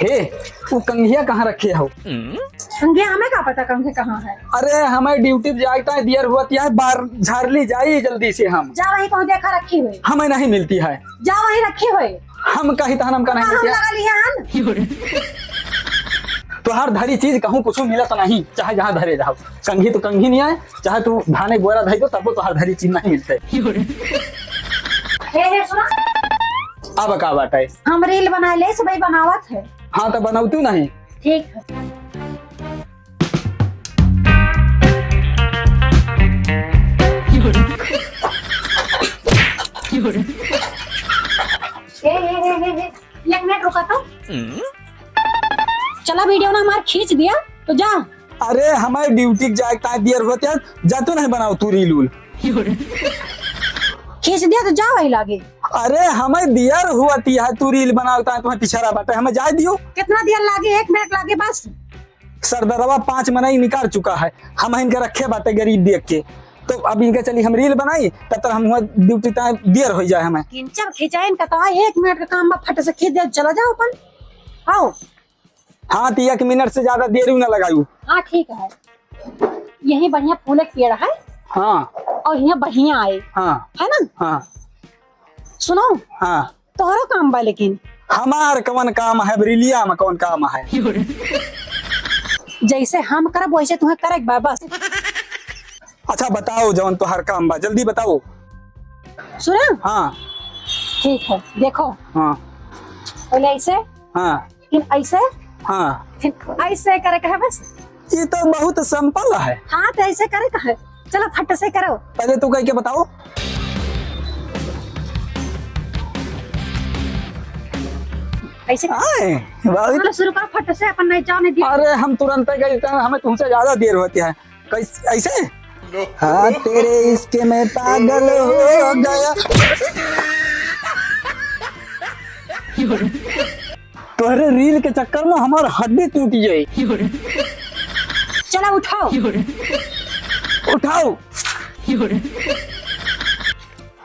हे वो कंघिया कहाँ रखे हो? कंघिया हमें क्या पता कंघे कहाँ है। अरे हमें ड्यूटी जाता है दियर हुआ है, बाहर झाड़ ली जाइए जल्दी से। हम जा वही कहूँ देखा रखी हुई, हमें नहीं मिलती है। जा वही रखी हुई, हम कहीं तहन हमका नहीं मिलती लगा लिया तो हर धरी चीज कहूँ कुछ मिला तो नहीं, चाहे जहाँ धरे जाओ। कंघी तो कंघी नहीं है, चाहे तू धाने गोरा धरी दो तब तो हर धरी चीज नहीं मिलते। सुना अब का बात है, हम रील बना ले सुबह बनावत है। हाँ तो बनाऊ नहीं। ठीक है एक मिनट रुका तो चला वीडियो ना हमार खींच दिया तो जा। अरे हमारे ड्यूटी जाए दियर होते हैं, जातू नहीं बनाओ तू रील उल खींच दिया तो जा वही लागे। अरे हमें दियर हुआ है, तू रील बनाता है तुम्हें पिछड़ा बाटे, हमें जाए दियो। कितना दियर लागे? 1 मिनट लागे बस। सरदरवा 5 महीने निकाल चुका है, हम इनके रखे बाटे गरीब देख के। तो अब इनके चली हम रील बनाई तब तक हम ड्यूटी देर हो जाए। हमें किंचर खिंचाइन का तो 1 मिनट का काम फट से खींच दे, चला जाओ अपन। आओ हाँ तो 1 मिनट से ज्यादा देर न लगायू। हाँ ठीक है, यही बढ़िया फूल के पेड़ है। हाँ और यहाँ बढ़िया आए। हाँ है ना। हाँ सुनो हाँ तोहरो काम बा, लेकिन हमार कौन काम है? बरीलिया में कौन काम है? जैसे हम करब वैसे तुम्हें करे बा बस। अच्छा बताओ जौन तो हर काम बा, जल्दी बताओ। सुना हाँ ठीक है, देखो हाँ पहले ऐसे, हाँ फिर ऐसे, हाँ फिर ऐसे करे का है बस। ये तो बहुत सिंपल है। हाँ तो ऐसे करे का है, चलो फट से करो। पहले तू कह के बताओ। ऐसे हाँ शुरू करो फट से, अपन नहीं जाने दिया। अरे हम तुरंत गए, हमें तुमसे ज्यादा देर होती है। ऐसे हाँ तेरे इसके में पागल हो गया। तोहरे रील के चक्कर में हमारा हड्डी टूट गई। चलो उठाओ उठाओ।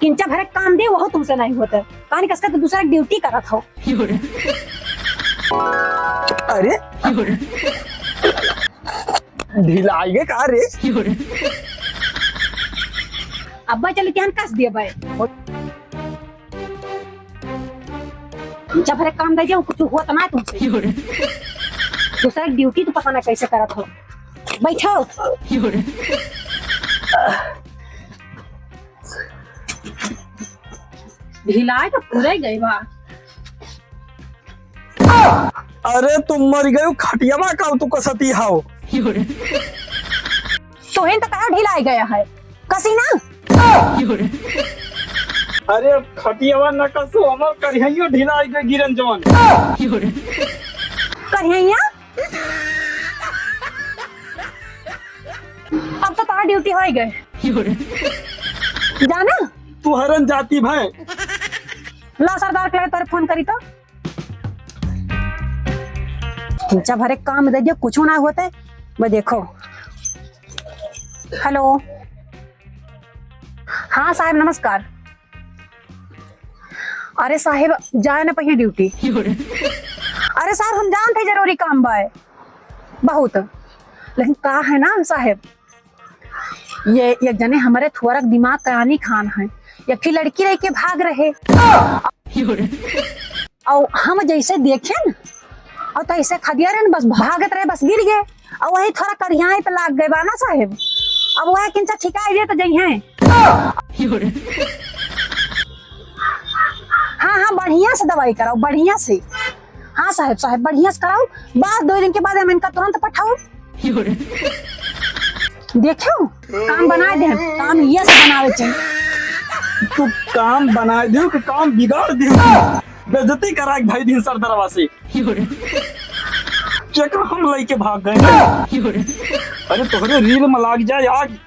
किंचा भरे काम दे वो तुमसे नहीं होता, कहानी कसका तो दूसरा ड्यूटी करा था। अरे ढीला आएगे कहा रे? अब्बा चल क्या कस दिया भाई, जब भरे काम दे जाओ कुछ हुआ तो ना तुमसे। दूसरा ड्यूटी तो पता ना कैसे करा था। बैठो ढिलाई तो पूरे गई बा। अरे तुम मर गए खटियावा का तू कसती हाओ। तोहें तो कहा ढिलाई गया है, कसी ना। अरे खटियावा न कसो, हमर करियो ढिला के गिरन जवान। कहिया अब तो तारा ड्यूटी हो गए जाना। तू हरन जाती भाई। ला सरदार के लगे तोरे फोन करी तो किंचा भरे काम दे दिया, कुछ ना होता। मैं देखो हेलो हाँ साहब नमस्कार। अरे साहब जाए ना पहिए ड्यूटी। अरे साहब हम जानते जरूरी काम बा बहुत, लेकिन का है ना साहब, ये एक जने हमारे थोड़ा दिमाग करानी खान है, एक ही लड़की रह के भाग रहे और हम जैसे देखे न और तो ऐसे खदिया रहे बस भागत रहे, बस गिर गए और वही थोड़ा करिया पे लाग गए बाना साहब। अब वह किंचा ठिकाई दे तो जइहे। हाँ हाँ बढ़िया से दवाई कराओ, बढ़िया से। हाँ साहब साहब बढ़िया से कराओ, बाद 2 दिन के बाद हम इनका तुरंत पठाओ। देखो काम बना दे, काम ये से बनावे चाहिए। तू काम बना दियो कि काम बिगाड़ दियो? बेइज्जती करा भाई दिन सर दरवा से। क्या हम लेके भाग गए? अरे तोहरे रील में लाग जाए आग।